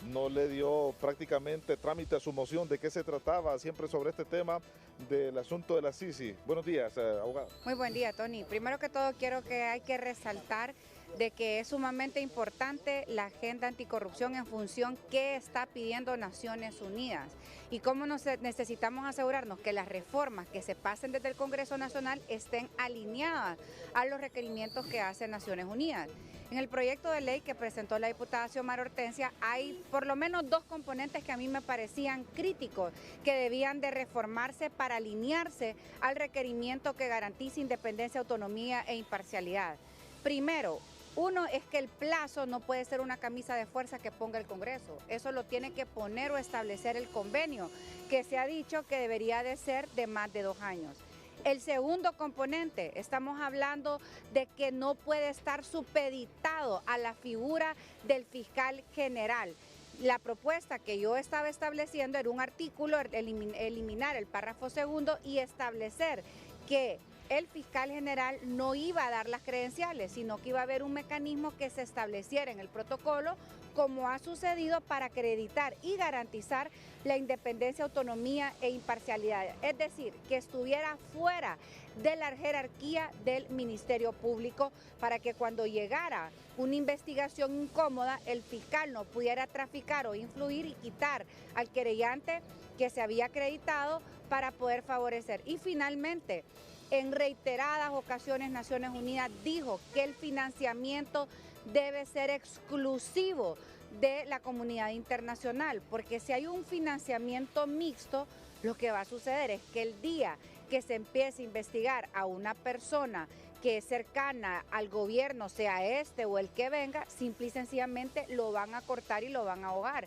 no le dio prácticamente trámite a su moción. ¿De qué se trataba? Siempre sobre este tema del asunto de la CICI. Buenos días, abogada. Muy buen día, Tony. Primero que todo, hay que resaltar de que es sumamente importante la agenda anticorrupción en función que está pidiendo Naciones Unidas y cómo necesitamos asegurarnos que las reformas que se pasen desde el Congreso Nacional estén alineadas a los requerimientos que hace Naciones Unidas. En el proyecto de ley que presentó la diputada Xiomara Hortensia hay por lo menos dos componentes que a mí me parecían críticos que debían de reformarse para alinearse al requerimiento que garantice independencia, autonomía e imparcialidad. Primero, uno es que el plazo no puede ser una camisa de fuerza que ponga el Congreso. Eso lo tiene que poner o establecer el convenio, que se ha dicho que debería de ser de más de 2 años. El segundo componente, estamos hablando de que no puede estar supeditado a la figura del fiscal general. La propuesta que yo estaba estableciendo era un artículo, eliminar el párrafo segundo y establecer que el fiscal general no iba a dar las credenciales, sino que iba a haber un mecanismo que se estableciera en el protocolo, como ha sucedido, para acreditar y garantizar la independencia, autonomía e imparcialidad. Es decir, que estuviera fuera de la jerarquía del Ministerio Público, para que cuando llegara una investigación incómoda, el fiscal no pudiera traficar o influir y quitar al querellante que se había acreditado para poder favorecer. Y finalmente, en reiteradas ocasiones, Naciones Unidas dijo que el financiamiento debe ser exclusivo de la comunidad internacional, porque si hay un financiamiento mixto, lo que va a suceder es que el día que se empiece a investigar a una persona que es cercana al gobierno, sea este o el que venga, simple y sencillamente lo van a cortar y lo van a ahogar.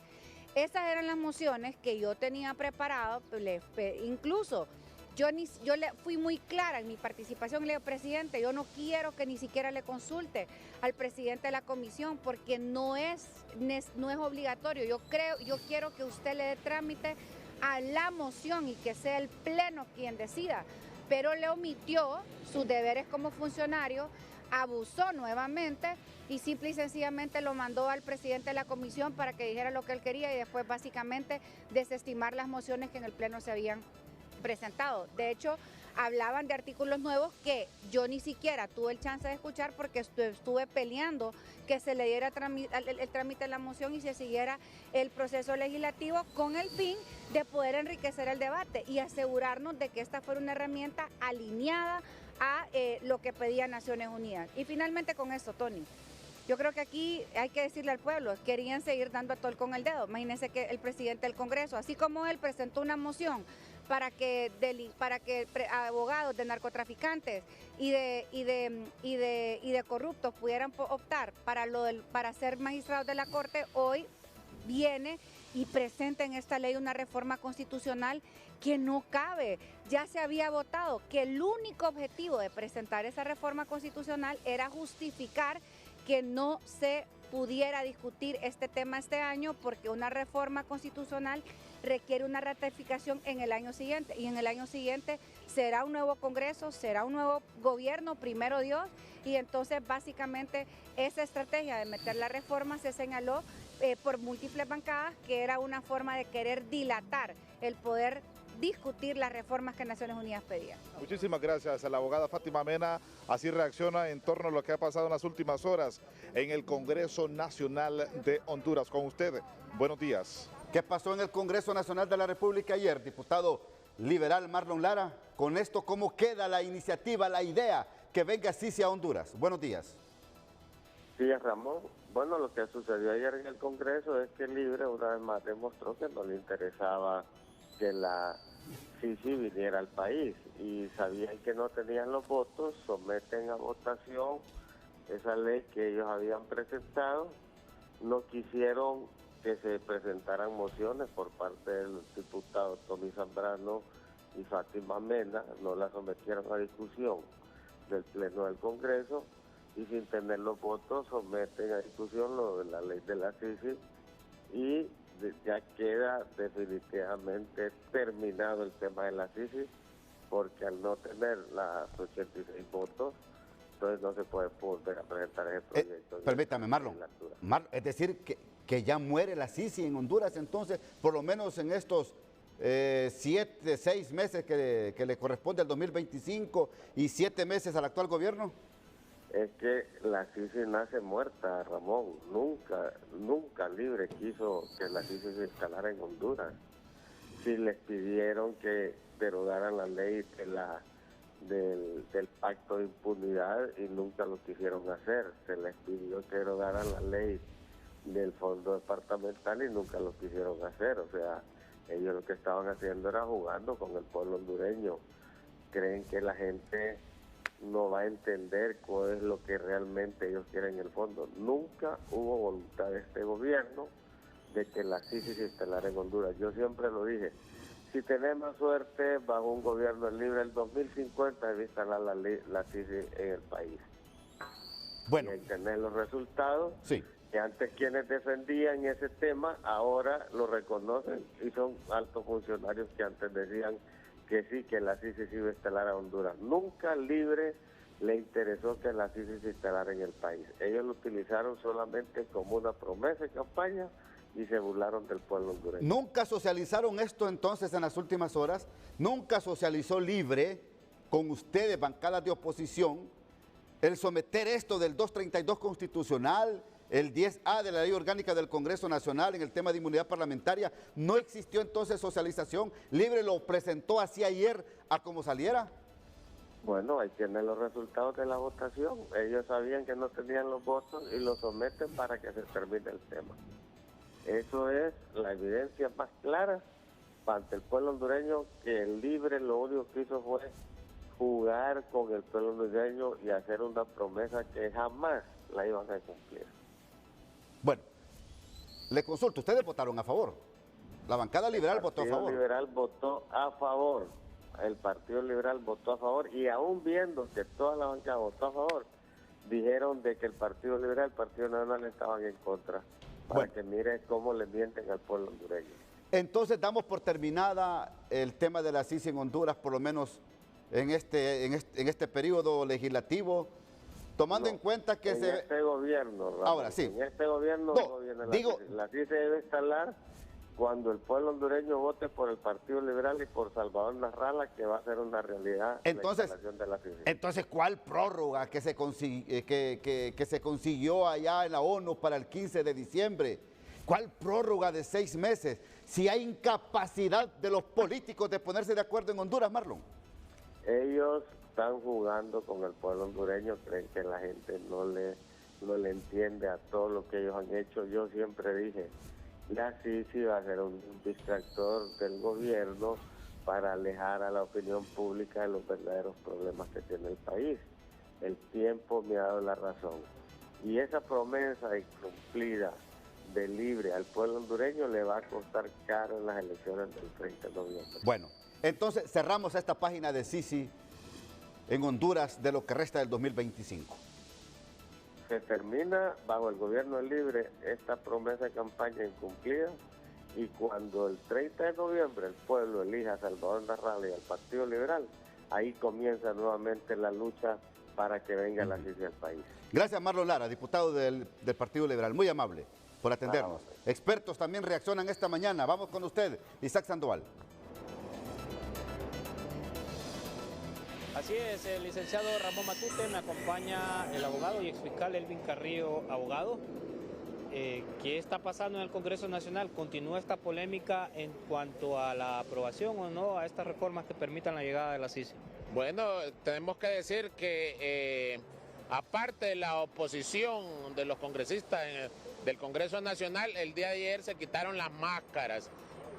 Esas eran las mociones que yo tenía preparado, incluso yo le fui muy clara en mi participación. Le digo, presidente, yo no quiero que ni siquiera le consulte al presidente de la comisión, porque no es obligatorio. Yo quiero que usted le dé trámite a la moción y que sea el pleno quien decida. Pero le omitió sus deberes como funcionario, abusó nuevamente y simple y sencillamente lo mandó al presidente de la comisión para que dijera lo que él quería y después básicamente desestimar las mociones que en el pleno se habían presentado. De hecho, hablaban de artículos nuevos que yo ni siquiera tuve el chance de escuchar, porque estuve peleando que se le diera el trámite de la moción y se siguiera el proceso legislativo con el fin de poder enriquecer el debate y asegurarnos de que esta fuera una herramienta alineada a lo que pedía Naciones Unidas. Y finalmente con esto, Tony, yo creo que aquí hay que decirle al pueblo, querían seguir dando a tol con el dedo. Imagínense que el presidente del Congreso, así como él presentó una moción para que abogados de narcotraficantes y de corruptos pudieran optar para ser magistrados de la Corte, hoy viene y presenta en esta ley una reforma constitucional que no cabe. Ya se había votado que el único objetivo de presentar esa reforma constitucional era justificar que no se pudiera discutir este tema este año, porque una reforma constitucional requiere una ratificación en el año siguiente, y en el año siguiente será un nuevo Congreso, será un nuevo gobierno, primero Dios, y entonces básicamente esa estrategia de meter la reforma se señaló por múltiples bancadas que era una forma de querer dilatar el poder discutir las reformas que Naciones Unidas pedía. Muchísimas gracias a la abogada Fátima Mena. Así reacciona en torno a lo que ha pasado en las últimas horas en el Congreso Nacional de Honduras. Con usted, buenos días. ¿Qué pasó en el Congreso Nacional de la República ayer, diputado liberal Marlon Lara? Con esto, ¿cómo queda la iniciativa, la idea que venga Sisi a Honduras? Buenos días. Sí, Ramón. Bueno, lo que sucedió ayer en el Congreso es que Libre una vez más demostró que no le interesaba que la Sisi viniera al país, y sabían que no tenían los votos, someten a votación esa ley que ellos habían presentado. No quisieron que se presentaran mociones por parte del diputado Tommy Zambrano y Fátima Mena, no la sometieron a discusión del Pleno del Congreso, y sin tener los votos someten a discusión lo de la ley de la Sisi, y ya queda definitivamente terminado el tema de la Sisi, porque al no tener las 86 votos, entonces no se puede volver a presentar ese proyecto. Permítame, Marlon. Es decir, que ya muere la Sisi en Honduras, entonces, por lo menos en estos 6 meses que le corresponde al 2025 y 7 meses al actual gobierno. Es que la Sisi nace muerta, Ramón. Nunca Libre quiso que la Sisi se instalara en Honduras. Si les pidieron que derogaran la ley del pacto de impunidad, y nunca lo quisieron hacer. Se les pidió que derogaran la ley del fondo departamental y nunca lo quisieron hacer. O sea, ellos lo que estaban haciendo era jugando con el pueblo hondureño. Creen que la gente no va a entender cuál es lo que realmente ellos quieren en el fondo. Nunca hubo voluntad de este gobierno de que la Sisi se instalara en Honduras. Yo siempre lo dije, si tenemos suerte, bajo un gobierno libre, el 2050 debe instalar la Sisi en el país. Bueno. Y tener los resultados, sí, que antes quienes defendían ese tema, ahora lo reconocen y son altos funcionarios que antes decían que sí, que la CICI se iba a instalar a Honduras. Nunca al Libre le interesó que la CICI se instalara en el país. Ellos lo utilizaron solamente como una promesa de campaña y se burlaron del pueblo hondureño. ¿Nunca socializaron esto entonces en las últimas horas? ¿Nunca socializó Libre con ustedes, bancadas de oposición, el someter esto del 232 constitucional, el 10A de la Ley Orgánica del Congreso Nacional en el tema de inmunidad parlamentaria? ¿No existió entonces socialización? ¿Libre lo presentó así ayer a como saliera? Bueno, ahí tienen los resultados de la votación. Ellos sabían que no tenían los votos y lo someten para que se termine el tema. Eso es la evidencia más clara ante el pueblo hondureño, que el Libre lo único que hizo fue jugar con el pueblo hondureño y hacer una promesa que jamás la iban a cumplir. Bueno, le consulto, ¿ustedes votaron a favor? La bancada liberal votó a favor. El Partido Liberal votó a favor. El Partido Liberal votó a favor, y aún viendo que toda la bancada votó a favor, dijeron de que el Partido Liberal y el Partido Nacional estaban en contra, para que mire cómo le mienten al pueblo hondureño. Entonces damos por terminada el tema de la CICI en Honduras, por lo menos en este periodo legislativo, tomando en cuenta que este gobierno, Ramón, ahora sí. En este gobierno no viene la CICI. La CICI debe instalar cuando el pueblo hondureño vote por el Partido Liberal y por Salvador Narrala, que va a ser una realidad entonces, la instalación de la CICI. Entonces, ¿cuál prórroga que se consiguió allá en la ONU para el 15 de diciembre? ¿Cuál prórroga de 6 meses? Si hay incapacidad de los políticos de ponerse de acuerdo en Honduras, Marlon. Ellos están jugando con el pueblo hondureño, creen que la gente no le entiende a todo lo que ellos han hecho. Yo siempre dije, la CICI va a ser un distractor del gobierno para alejar a la opinión pública de los verdaderos problemas que tiene el país. El tiempo me ha dado la razón. Y esa promesa incumplida de Libre al pueblo hondureño le va a costar caro en las elecciones del 30 de noviembre. Bueno, entonces cerramos esta página de CICI en Honduras de lo que resta del 2025. Se termina bajo el gobierno del Libre esta promesa de campaña incumplida, y cuando el 30 de noviembre el pueblo elija a Salvador Narrala y al Partido Liberal, ahí comienza nuevamente la lucha para que venga la CICI al país. Gracias, Marlon Lara, diputado del Partido Liberal, muy amable por atendernos. Expertos también reaccionan esta mañana. Vamos con usted, Isaac Sandoval. Así es, el licenciado Ramón Matute, me acompaña el abogado y exfiscal Elvin Carrillo, abogado. ¿Qué está pasando en el Congreso Nacional? ¿Continúa esta polémica en cuanto a la aprobación o no a estas reformas que permitan la llegada de la CICI? Bueno, tenemos que decir que aparte de la oposición de los congresistas del Congreso Nacional, el día de ayer se quitaron las máscaras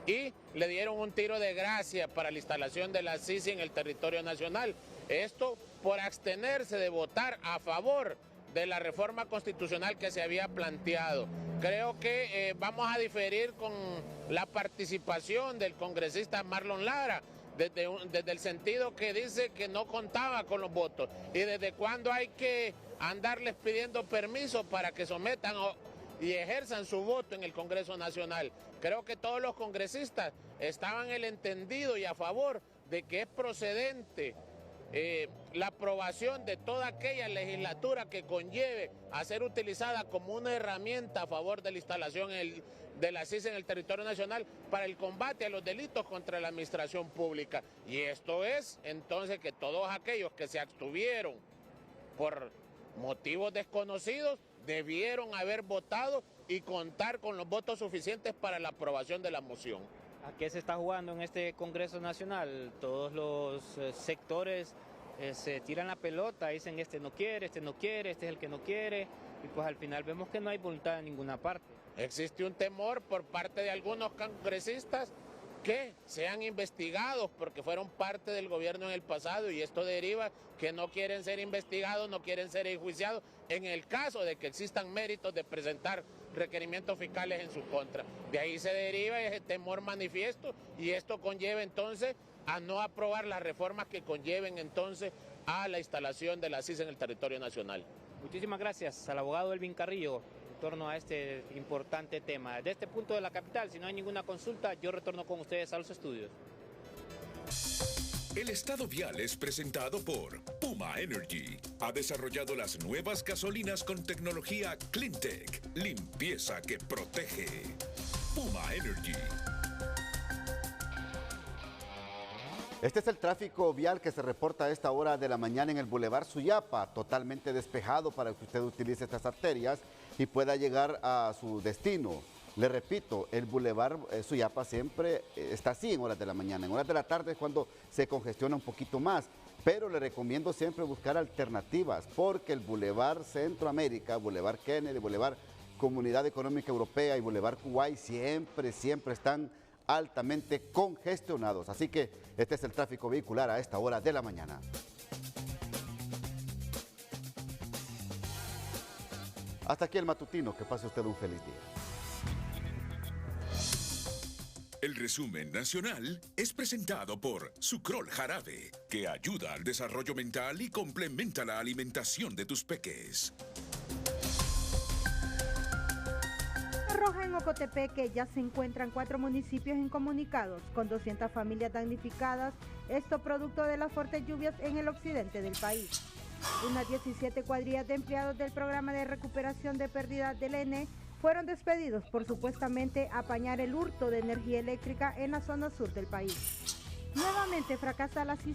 y le dieron un tiro de gracia para la instalación de la CICI en el territorio nacional. Esto por abstenerse de votar a favor de la reforma constitucional que se había planteado. Creo que vamos a diferir con la participación del congresista Marlon Lara, desde el sentido que dice que no contaba con los votos y desde cuándo hay que andarles pidiendo permiso para que sometan y ejerzan su voto en el Congreso Nacional. Creo que todos los congresistas estaban en el entendido y a favor de que es procedente la aprobación de toda aquella legislatura que conlleve a ser utilizada como una herramienta a favor de la instalación de la CICI en el territorio nacional para el combate a los delitos contra la administración pública. Y esto es entonces que todos aquellos que se abstuvieron por motivos desconocidos debieron haber votado y contar con los votos suficientes para la aprobación de la moción. ¿A qué se está jugando en este Congreso Nacional? Todos los sectores se tiran la pelota, dicen este no quiere, este es el que no quiere, y pues al final vemos que no hay voluntad en ninguna parte. Existe un temor por parte de algunos congresistas que sean investigados porque fueron parte del gobierno en el pasado, y esto deriva que no quieren ser investigados, no quieren ser enjuiciados en el caso de que existan méritos de presentar requerimientos fiscales en su contra. De ahí se deriva ese temor manifiesto, y esto conlleva entonces a no aprobar las reformas que conlleven entonces a la instalación de la CICI en el territorio nacional. Muchísimas gracias al abogado Elvin Carrillo en torno a este importante tema. Desde este punto de la capital, si no hay ninguna consulta, yo retorno con ustedes a los estudios. El estado vial es presentado por Puma Energy. Ha desarrollado las nuevas gasolinas con tecnología CleanTech, limpieza que protege. Puma Energy. Este es el tráfico vial que se reporta a esta hora de la mañana en el Boulevard Suyapa, totalmente despejado para que usted utilice estas arterias y pueda llegar a su destino. Le repito, el Boulevard Suyapa siempre está así en horas de la mañana. En horas de la tarde es cuando se congestiona un poquito más, pero le recomiendo siempre buscar alternativas, porque el Boulevard Centroamérica, Boulevard Kennedy, Boulevard Comunidad Económica Europea y Boulevard Kuwait siempre están altamente congestionados. Así que este es el tráfico vehicular a esta hora de la mañana. Hasta aquí el matutino. Que pase usted un feliz día. El resumen nacional es presentado por Sucrol Jarabe, que ayuda al desarrollo mental y complementa la alimentación de tus peques. Roja en Ocotepeque ya se encuentran 4 municipios incomunicados con 200 familias damnificadas, esto producto de las fuertes lluvias en el occidente del país. Unas 17 cuadrillas de empleados del programa de recuperación de pérdidas del ENE fueron despedidos por supuestamente apañar el hurto de energía eléctrica en la zona sur del país. Nuevamente fracasa la CICI